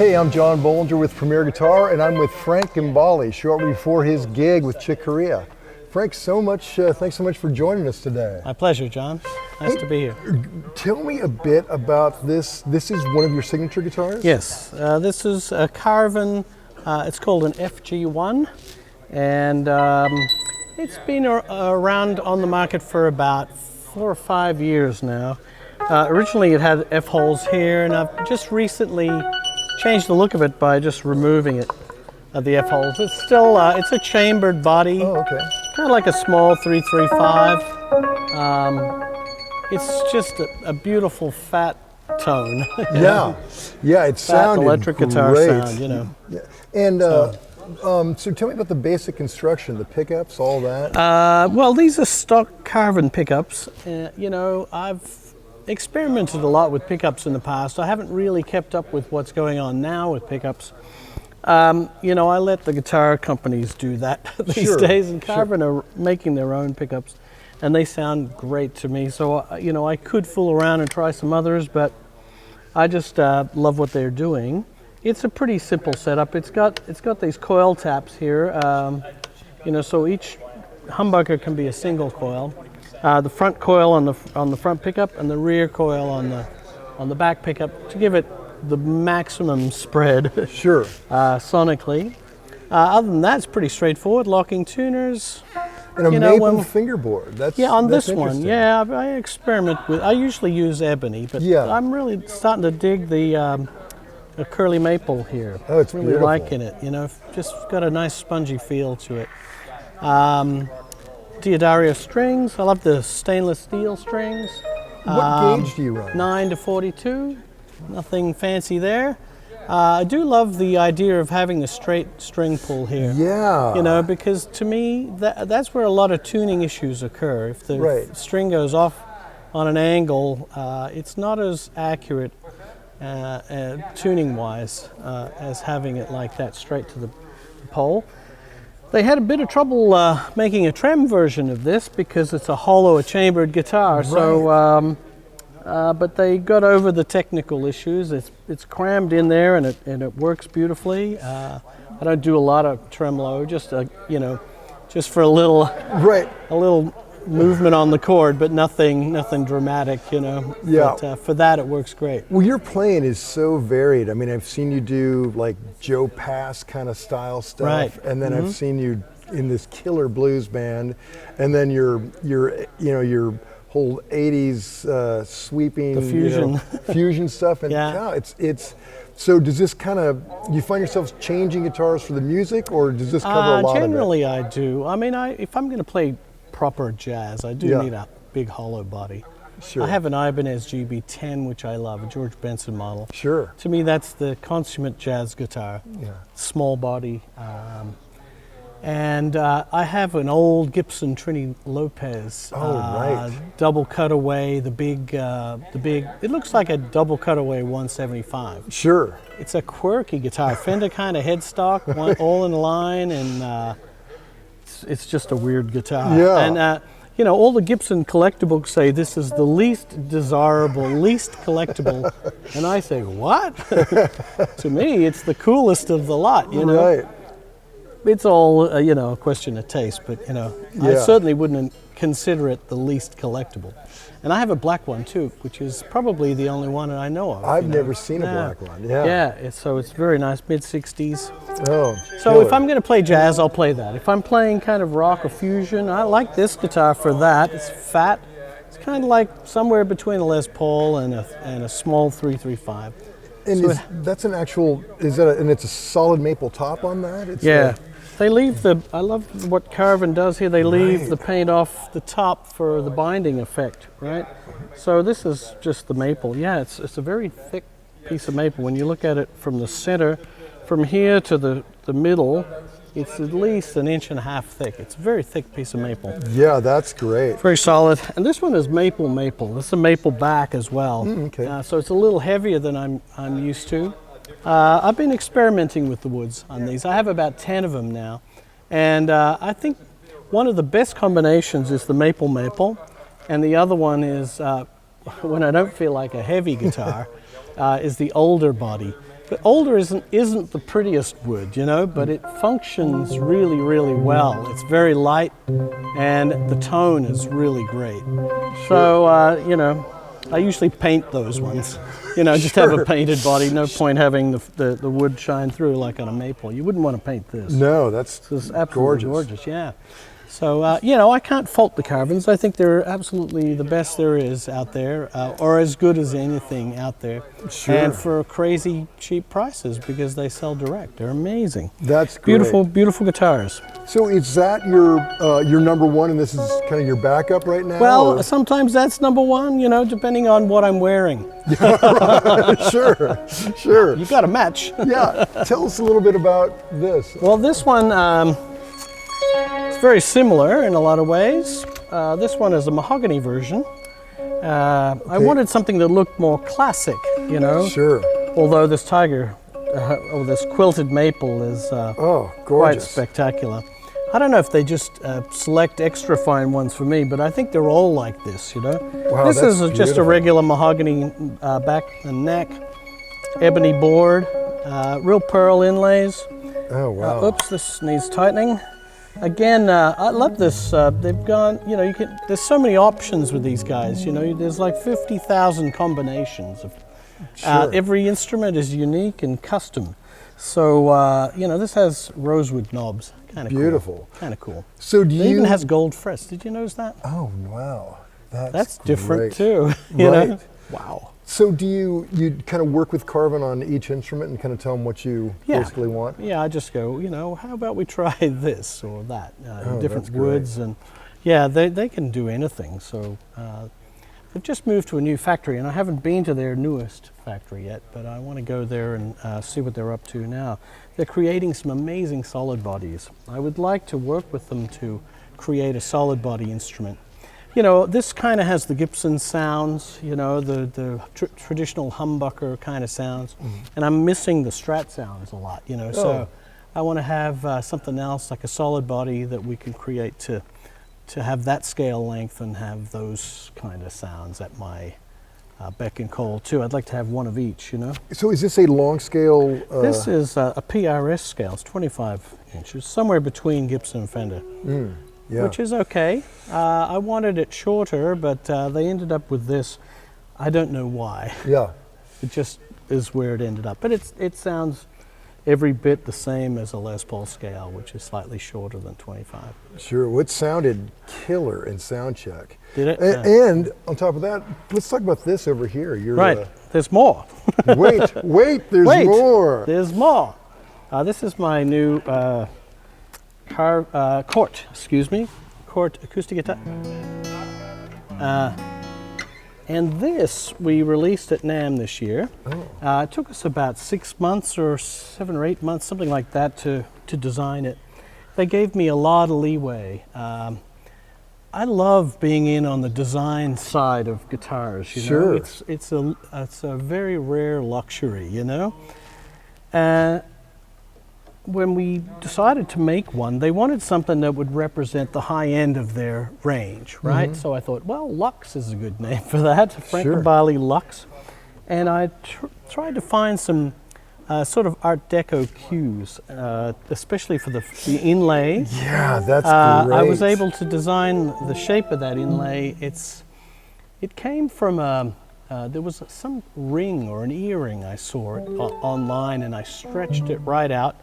Hey, I'm John Bollinger with Premier Guitar, and I'm with Frank Gambale shortly before his gig with Corea. Frank, thanks so much for joining us today. My pleasure, John. Nice to be here. Tell me a bit about this. This is one of your signature guitars? Yes, this is a Carvin, it's called an FG-1, and it's been around on the market for about 4 or 5 years now. Originally it had F-holes here, and I've just recently changed the look of it by just removing it, the F-holes. It's still, it's a chambered body. Oh, okay. Kind of like a small 335. It's just a beautiful fat tone. Yeah, yeah, it sounded electric great. guitar sound, you know. Yeah. And so tell me about the basic construction, the pickups, all that. Well, these are stock Carvin pickups. You know, I've experimented a lot with pickups in the past. I haven't really kept up with what's going on now with pickups. You know, I let the guitar companies do that these days, and Carvin are making their own pickups, and they sound great to me. So, you know, I could fool around and try some others, but I just love what they're doing. It's a pretty simple setup. It's got these coil taps here. You know, so each humbucker can be a single coil. The front coil on the front pickup, and the rear coil on the back pickup to give it the maximum spread. Sure. Sonically. Other than that, it's pretty straightforward. Locking tuners. And a maple fingerboard. Yeah, on this one. Yeah, I experiment with. I usually use ebony, but I'm really starting to dig the curly maple here. Oh, it's really beautiful. liking it. You know, just got a nice spongy feel to it. D'Addario strings. I love the stainless steel strings. What gauge do you run? 9 to 42. Nothing fancy there. I do love the idea of having the straight string pull here. Yeah. You know, because to me, that's where a lot of tuning issues occur. If the string goes off on an angle, it's not as accurate tuning-wise as having it like that straight to the pole. They had a bit of trouble making a trem version of this because it's a chambered guitar. Right. So, but they got over the technical issues. It's crammed in there, and it works beautifully. I don't do a lot of tremolo, just you know, just for a little movement on the chord, but nothing dramatic, you know. Yeah. But for that, it works great. Well, your playing is so varied. I mean, I've seen you do like Joe Pass kind of style stuff, and then I've seen you in this killer blues band, and then your whole 80s sweeping, the fusion, fusion stuff, and it's. So does this kind of, you find yourselves changing guitars for the music, or does this cover a lot generally of it? I do. I mean, if I'm going to play proper jazz, I do need a big hollow body. Sure. I have an Ibanez Gb 10, which I love, a George Benson model. Sure. To me, that's the consummate jazz guitar. Yeah. Small body. And I have an old Gibson Trini Lopez. Double cutaway, the big, it looks like a double cutaway 175. Sure. It's a quirky guitar, Fender kind of headstock, all in line, and it's just a weird guitar. Yeah. And you know, all the Gibson collectibles say this is the least desirable, least collectible, and I say, what? To me, it's the coolest of the lot, you know? Right. It's all, you know, a question of taste, but, you know, I certainly wouldn't consider it the least collectible. And I have a black one, too, which is probably the only one that I know of. I've never seen a black one, Yeah, so it's very nice, mid-60s. Oh, so if I'm going to play jazz, I'll play that. If I'm playing kind of rock or fusion, I like this guitar for that. It's fat. It's kind of like somewhere between a Les Paul and a small 335. And so that's an actual, and it's a solid maple top on that? It's they leave I love what Carvin does here. They leave the paint off the top for the binding effect, right? So this is just the maple. Yeah, it's a very thick piece of maple. When you look at it from the center, from here to the middle, it's at least 1.5 inches thick. It's a very thick piece of maple. Yeah, that's great. Very solid. And this one is maple. This is a maple back as well. So it's a little heavier than I'm used to. I've been experimenting with the woods on these. I have about 10 of them now. And I think one of the best combinations is the maple, and the other one is, when I don't feel like a heavy guitar, is the older body. But older isn't the prettiest wood, you know, but it functions really, really well. It's very light, and the tone is really great. So, you know, I usually paint those ones. You know, just have a painted body. No point having the wood shine through like on a maple. You wouldn't want to paint this. No, that's absolutely gorgeous. Yeah. So, you know, I can't fault the Carvins. I think they're absolutely the best there is out there, or as good as anything out there. Sure. And for crazy cheap prices because they sell direct. They're amazing. That's great. Beautiful, beautiful guitars. So is that your number one, and this is kind of your backup right now? Well, sometimes that's number one, you know, depending on what I'm wearing. Sure, sure. You got to match. Yeah. Tell us a little bit about this. Well, this one, it's very similar in a lot of ways. This one is a mahogany version. I wanted something that looked more classic, you know. Sure. Although this tiger, or this quilted maple is quite spectacular. I don't know if they just select extra fine ones for me, but I think they're all like this, you know. Wow, this is just a regular mahogany back and neck, ebony board, real pearl inlays. Oh, wow. Oops, this needs tightening. Again, I love this. They've gone, you know, there's so many options with these guys, you know, there's like 50,000 combinations of, every instrument is unique and custom. So, you know, this has rosewood knobs, kind of beautiful. Kind of cool. So it even has gold frets. Did you notice that? Oh, wow. That's different too, you know? Wow. So do you kind of work with Carvin on each instrument and kind of tell them what you basically want? Yeah, I just go, you know, how about we try this or that, different woods, and yeah, they can do anything. So they've just moved to a new factory, and I haven't been to their newest factory yet, but I want to go there and see what they're up to now. They're creating some amazing solid bodies. I would like to work with them to create a solid body instrument. You know, this kind of has the Gibson sounds, you know, the traditional humbucker kind of sounds, and I'm missing the Strat sounds a lot, you know, so I want to have something else like a solid body that we can create to have that scale length and have those kind of sounds at my beck and call too. I'd like to have one of each, you know. So is this a long scale? This is a PRS scale. It's 25 inches, somewhere between Gibson and Fender. Yeah. Which is okay. I wanted it shorter, but they ended up with this. I don't know why. Yeah. It just is where it ended up. But it sounds every bit the same as a Les Paul scale, which is slightly shorter than 25. Sure. What sounded killer in sound check. Did it? And on top of that, let's talk about this over here. Right. There's more. Wait. There's more. There's more. This is my new Cort acoustic guitar. And this we released at NAMM this year. It took us about 6 months or 7 or 8 months, something like that, to design it. They gave me a lot of leeway. I love being in on the design side of guitars. You know? It's a very rare luxury, you know. When we decided to make one, they wanted something that would represent the high end of their range, right? So I thought, well, Lux is a good name for that, Frank Gambale Lux. And I tried to find some sort of Art Deco cues, especially for the inlay. Yeah, that's great. I was able to design the shape of that inlay. It came from there was some ring or an earring I saw it online, and I stretched it right out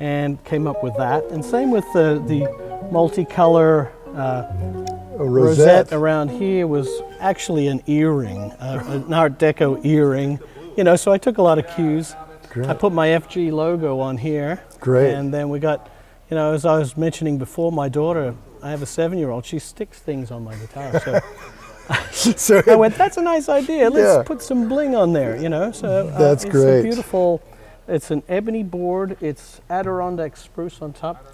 and came up with that. And same with the multicolor rosette around here was actually an earring, an Art Deco earring. You know, so I took a lot of cues. Great. I put my FG logo on here. Great. And then we got, you know, as I was mentioning before, my daughter, I have a 7-year-old, she sticks things on my guitar. So I went, that's a nice idea. Let's put some bling on there, you know. So that's it's great. A beautiful. It's an ebony board. It's Adirondack spruce on top.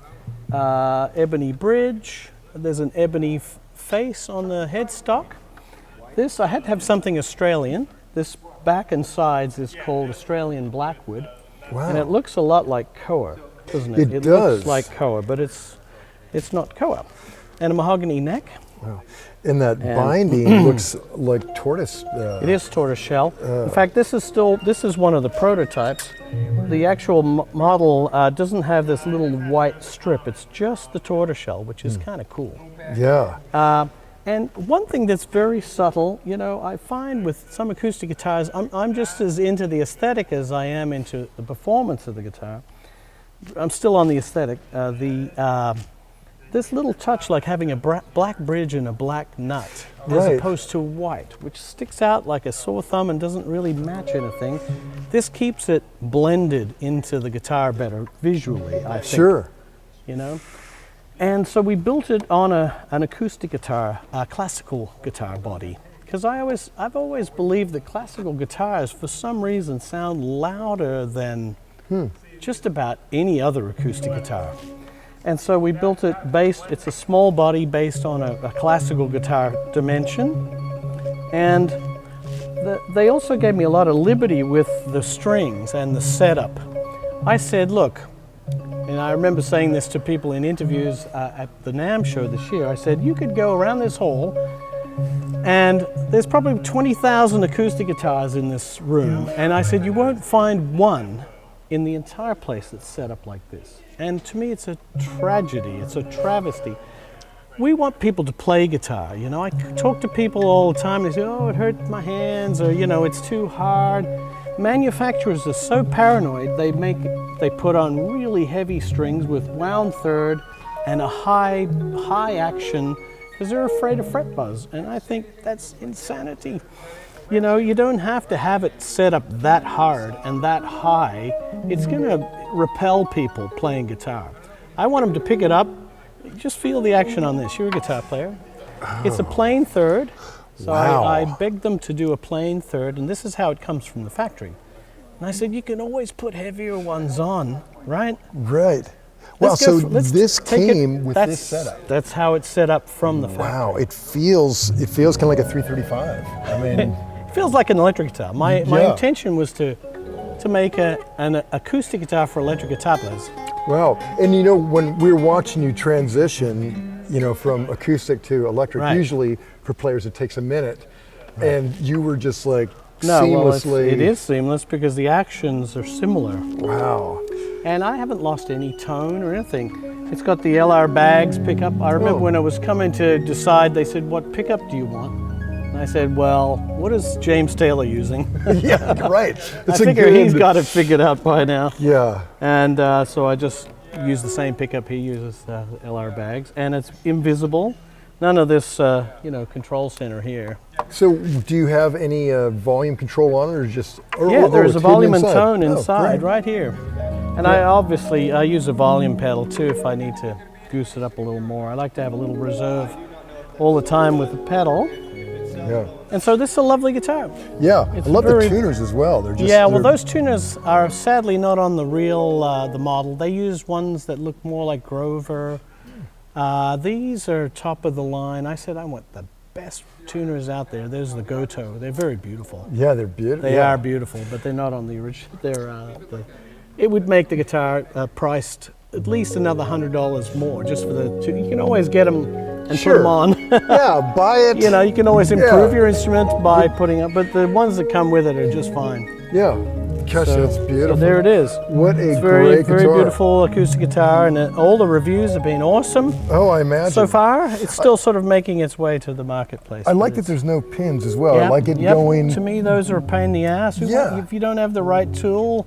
Ebony bridge. There's an ebony face on the headstock. This, I had to have something Australian. This back and sides is called Australian Blackwood. Wow. And it looks a lot like Coa, doesn't it? It does. Looks like Coa, but it's not Coa. And a mahogany neck. Wow. And that binding looks like tortoise. It is tortoise shell. In fact, this is one of the prototypes. The actual model doesn't have this little white strip. It's just the tortoise shell, which is kind of cool. Yeah. And one thing that's very subtle, you know, I find with some acoustic guitars, I'm just as into the aesthetic as I am into the performance of the guitar. I'm still on the aesthetic. This little touch, like having a black bridge and a black nut, as opposed to white, which sticks out like a sore thumb and doesn't really match anything. This keeps it blended into the guitar better visually, I think. Sure. You know? And so we built it on an acoustic guitar, a classical guitar body. Because I've always believed that classical guitars, for some reason, sound louder than just about any other acoustic guitar. And so we built it it's a small body based on a classical guitar dimension. And they also gave me a lot of liberty with the strings and the setup. I said, look, and I remember saying this to people in interviews at the NAMM show this year, I said, you could go around this hall and there's probably 20,000 acoustic guitars in this room. And I said, you won't find one in the entire place that's set up like this. And to me, it's a tragedy, it's a travesty. We want people to play guitar, you know. I talk to people all the time, they say, oh, it hurt my hands, or, you know, it's too hard. Manufacturers are so paranoid, they put on really heavy strings with wound third and a high action, because they're afraid of fret buzz, and I think that's insanity. You know, you don't have to have it set up that hard and that high. It's going to repel people playing guitar. I want them to pick it up. Just feel the action on this. You're a guitar player. Oh. It's a plain third. So wow. I begged them to do a plain third, and this is how it comes from the factory. And I said, you can always put heavier ones on, right? Right. Wow, so this came with this setup. That's how it's set up from the factory. Wow, it feels kind of like a 335. I mean, it feels like an electric guitar. My intention was to make an acoustic guitar for electric guitar players. Wow, and you know, when we're watching you transition, you know, from acoustic to electric, usually for players it takes a minute, and you were just like seamlessly. Well, it is seamless because the actions are similar. Wow. And I haven't lost any tone or anything. It's got the LR bags pickup. I remember when I was coming to decide, they said, what pickup do you want? And I said, well, what is James Taylor using? Yeah, right. I figure he's got it figured out by now. Yeah. And so I just use the same pickup he uses, LR bags, and it's invisible. None of this, you know, control center here. So, do you have any volume control on it, or just? There's a volume and tone inside, right here. And I use a volume pedal too if I need to goose it up a little more. I like to have a little reserve all the time with the pedal. Yeah. And so this is a lovely guitar. Yeah, I love the tuners as well. They're just, well, those tuners are sadly not on the real the model. They use ones that look more like Grover. These are top of the line. I said I want the best tuners out there. There's the Goto. They're very beautiful. Yeah, they're beautiful. They are beautiful, but they're not on the original. It would make the guitar priced at least another $100 more just for the two. You can always get them and put them on. Yeah, buy it. You know, you can always improve your instrument by putting up, but the ones that come with it are just fine. Yeah, gosh, that's beautiful. So there it is. What a great guitar. Very beautiful acoustic guitar, and all the reviews have been awesome. Oh, I imagine. So far, it's still sort of making its way to the marketplace. I like that there's no pins as well. I like it going. To me, those are a pain in the ass. If you don't have the right tool,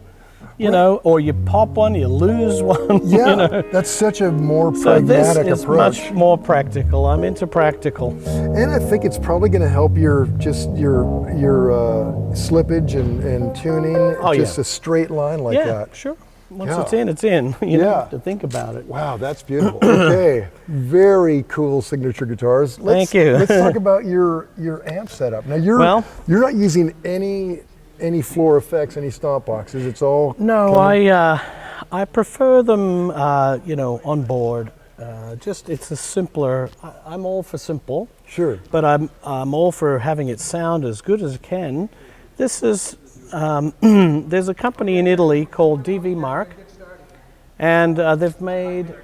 you know, or you pop one, you lose one. Yeah, you know? That's such a more pragmatic approach. So this is much more practical. I'm into practical. And I think it's probably going to help your slippage and tuning. Just a straight line like that. Yeah, sure. Once it's in, it's in. You don't have to think about it. Wow, that's beautiful. Okay, very cool signature guitars. Thank you. Let's talk about your amp setup. Now you're not using any floor effects, any stomp boxes. It's all. No, I prefer them, you know, on board. It's a simpler. I'm all for simple. Sure. But I'm all for having it sound as good as it can. This is there's a company in Italy called DV Mark, and they've made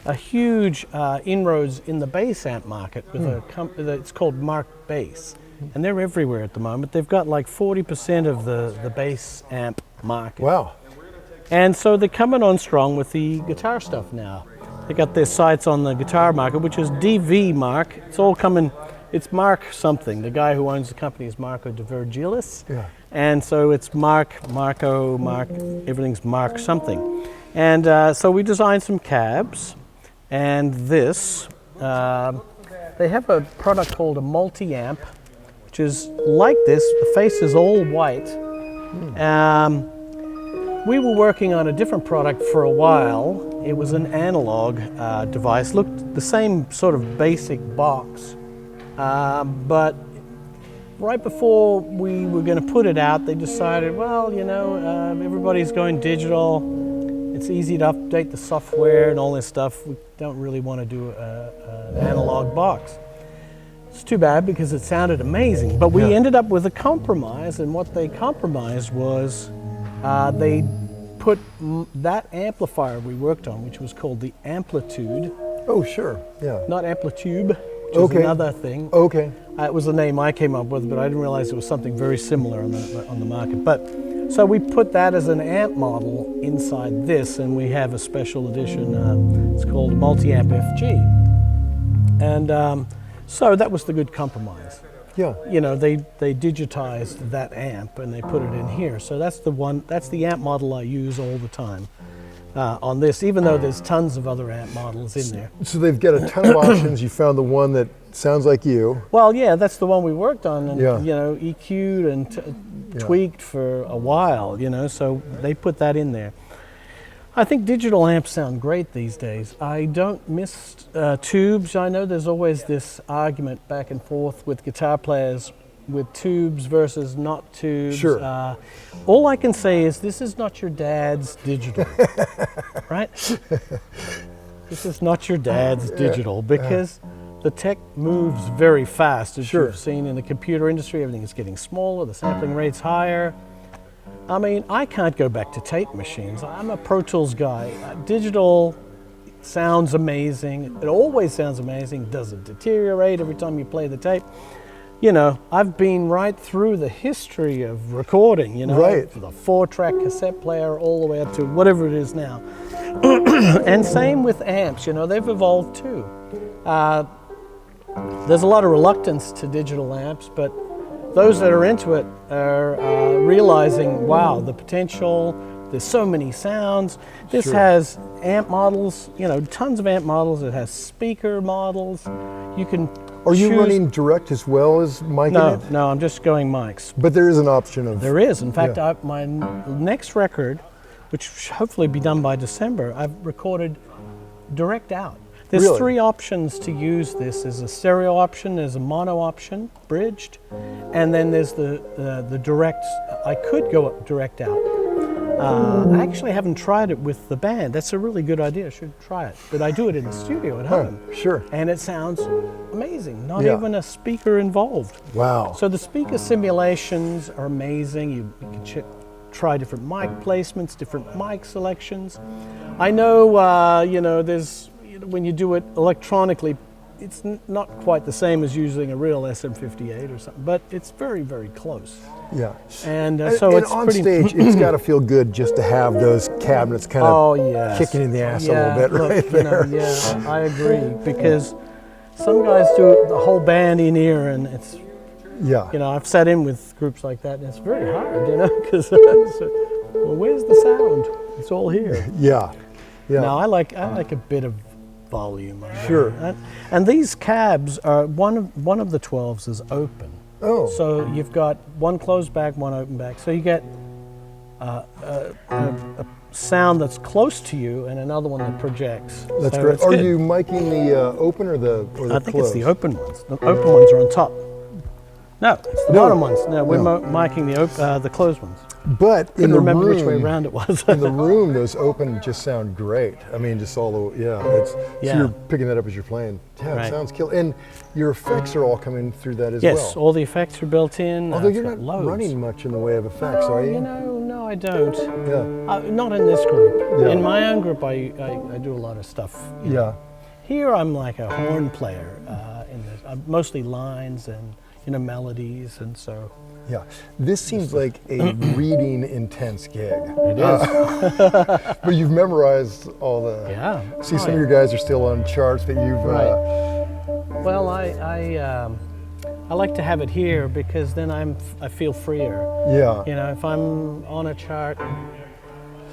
a huge inroads in the bass amp market with a company that's called Mark Bass, and they're everywhere at the moment. They've got like 40% of the bass amp market. Wow. And so they're coming on strong with the guitar stuff now. They got their sights on the guitar market, which is DV Mark. It's all coming. It's Mark something. The guy who owns the company is Marco de Virgilis. Yeah. And so it's Mark, everything's Mark something. And so we designed some cabs, and this, they have a product called a Multiamp, which is like this. The face is all white. We were working on a different product for a while. It was an analog device, looked the same sort of basic box, but right before we were going to put it out, they decided, well, you know, everybody's going digital. It's easy to update the software and all this stuff. We don't really want to do an analog box. It's too bad because it sounded amazing, but we ended up with a compromise, and what they compromised was they put that amplifier we worked on, which was called the Amplitude. Oh, sure, yeah. Not Amplitude, which is another thing. Okay. It was the name I came up with, but I didn't realize it was something very similar on the market. But so we put that as an amp model inside this, and we have a special edition. It's called Multiamp FG, and so that was the good compromise. Yeah. You know, they digitized that amp and they put it in here. So that's the one. That's the amp model I use all the time on this, even though there's tons of other amp models in there. So they've got a ton of options. You found the one that sounds like you. Well, yeah, that's the one we worked on, and Yeah. you know, EQ'd and tweaked for a while. You know, so they put that in there. I think digital amps sound great these days. I don't miss tubes. I know there's always this argument back and forth with guitar players with tubes versus not tubes. Sure. All I can say is this is not your dad's digital, right? This is not your dad's digital, because the tech moves very fast, as you've seen in the computer industry. Everything is getting smaller, the sampling rate's higher. I mean, I can't go back to tape machines. I'm a Pro Tools guy. Digital sounds amazing. It always sounds amazing. Does it deteriorate every time you play the tape? You know, I've been right through the history of recording, you know, the 4-track cassette player all the way up to whatever it is now. And same with amps, you know, they've evolved too. There's a lot of reluctance to digital amps, but those that are into it are realizing, wow, the potential, there's so many sounds. This has amp models, you know, tons of amp models. It has speaker models. You can Are you running direct as well as miking it? No, I'm just going mics. But there is an option of... There is. In fact, my next record, which should hopefully be done by December, I've recorded direct out. There's 3 options to use this. There's a stereo option, there's a mono option, bridged, and then there's the direct. I could go up direct out. I actually haven't tried it with the band. That's a really good idea. I should try it. But I do it in the studio at home. Sure. And it sounds amazing. Not even a speaker involved. Wow. So the speaker simulations are amazing. You can try different mic placements, different mic selections. I know, you know, when you do it electronically, it's not quite the same as using a real SM58 or something, but it's very, very close. Yeah. And so it's on pretty... stage, it's got to feel good just to have those cabinets kind of kicking in the ass a little bit, right there. You know, I agree, because some guys do the whole band in ear, and it's, you know, I've sat in with groups like that, and it's very hard, you know, because, well, where's the sound? It's all here. Yeah. No, I like a bit of volume. And these cabs are one of the 12s is open. Oh. So you've got one closed back, one open back. So you get a sound that's close to you and another one that projects. That's great. Are you miking the open or the closed? I think it's the open ones. The open ones are on top. No, it's the bottom ones. No, we're miking the closed ones. But in the remember room, which way around it was. in the room, those open just sound great. I mean, just all the so you're picking that up as you're playing. Yeah, it sounds killer. And your effects are all coming through that as well. Yes, all the effects are built in. Although you're not running much in the way of effects, are you? You know, no, I don't. Yeah. Not in this group. Yeah. In my own group, I do a lot of stuff. You know. Here, I'm like a horn player. In this, mostly lines and melodies, and so. Yeah, this seems like a reading intense gig. It is. But you've memorized all the. Yeah. See, some of your guys are still on charts, but you've. Right. Well, I like to have it here because then I feel freer. Yeah. You know, if I'm on a chart,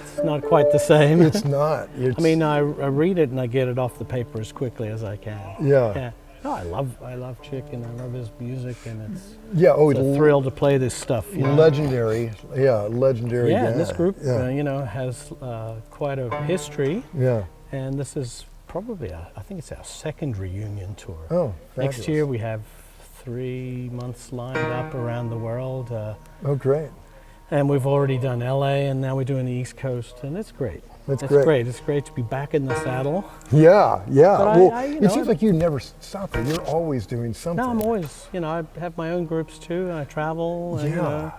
it's not quite the same. It's not. I mean, I read it and I get it off the paper as quickly as I can. Yeah. Yeah. No, I love Chick and I love his music, and it's it's a thrill to play this stuff. You know? Legendary. Yeah, legendary. Yeah, this group, yeah. has quite a history. Yeah. And this is probably, I think it's our second reunion tour. Oh, fabulous. Next year we have 3 months lined up around the world. Oh, great. And we've already done LA, and now we're doing the East Coast, and it's great. It's great. It's great to be back in the saddle. Yeah, yeah. But Well, it seems like you never stop it. You're always doing something. No, I'm always, I have my own groups too. I travel. And,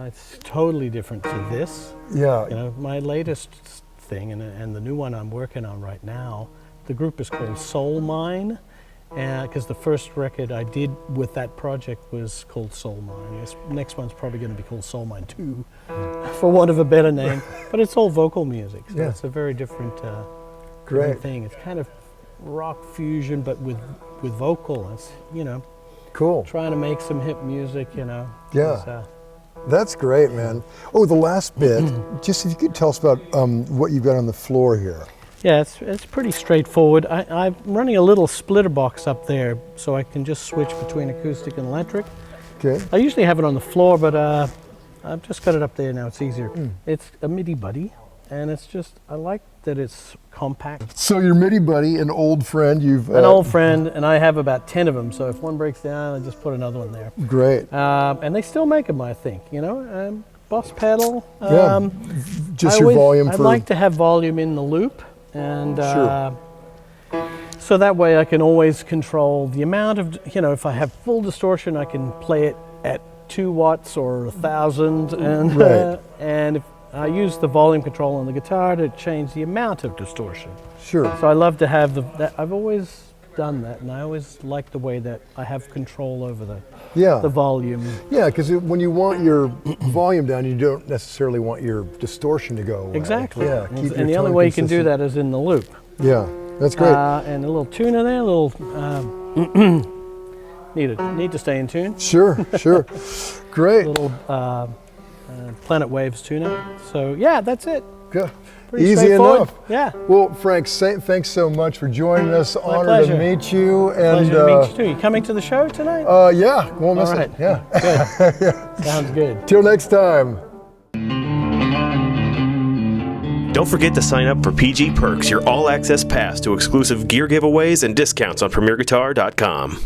it's totally different to this. Yeah. My latest thing, and the new one I'm working on right now, the group is called Soul Mine. Because the first record I did with that project was called Soul Mine. This next one's probably going to be called Soul Mine 2, for want of a better name. But it's all vocal music, so it's a very different great thing. It's kind of rock fusion, but with vocal. It's cool. Trying to make some hip music, Yeah. That's great, man. Oh, the last bit, just if you could tell us about what you've got on the floor here. Yeah, it's pretty straightforward. I'm running a little splitter box up there, so I can just switch between acoustic and electric. Okay. I usually have it on the floor, but I've just got it up there now. It's easier. It's a MIDI buddy, and I like that it's compact. So your MIDI buddy, an old friend, an old friend, and I have about 10 of them. So if one breaks down, I just put another one there. Great. And they still make them, I think. Boss pedal. Just your volume. I'd like to have volume in the loop. And so that way I can always control the amount of, if I have full distortion, I can play it at 2 watts or 1,000. And, and if I use the volume control on the guitar to change the amount of distortion. Sure. So I love to have that. I've always done that, and I always like the way that I have control over the volume. Yeah, because when you want your volume down, you don't necessarily want your distortion to go away. Exactly. Yeah, and the only way you can do that is in the loop. Yeah, that's great. And a little tuner there, a little need to stay in tune. Sure. Great. A little Planet Waves tuner. So yeah, that's it. Good. Pretty Easy enough. Yeah. Well, Frank, thanks so much for joining us. My Honored pleasure. to meet you. And Pleasure to meet you too. You coming to the show tonight? Yeah, won't miss it. Yeah. Good. Sounds good. Till next time. Don't forget to sign up for PG Perks, your all-access pass to exclusive gear giveaways and discounts on PremierGuitar.com.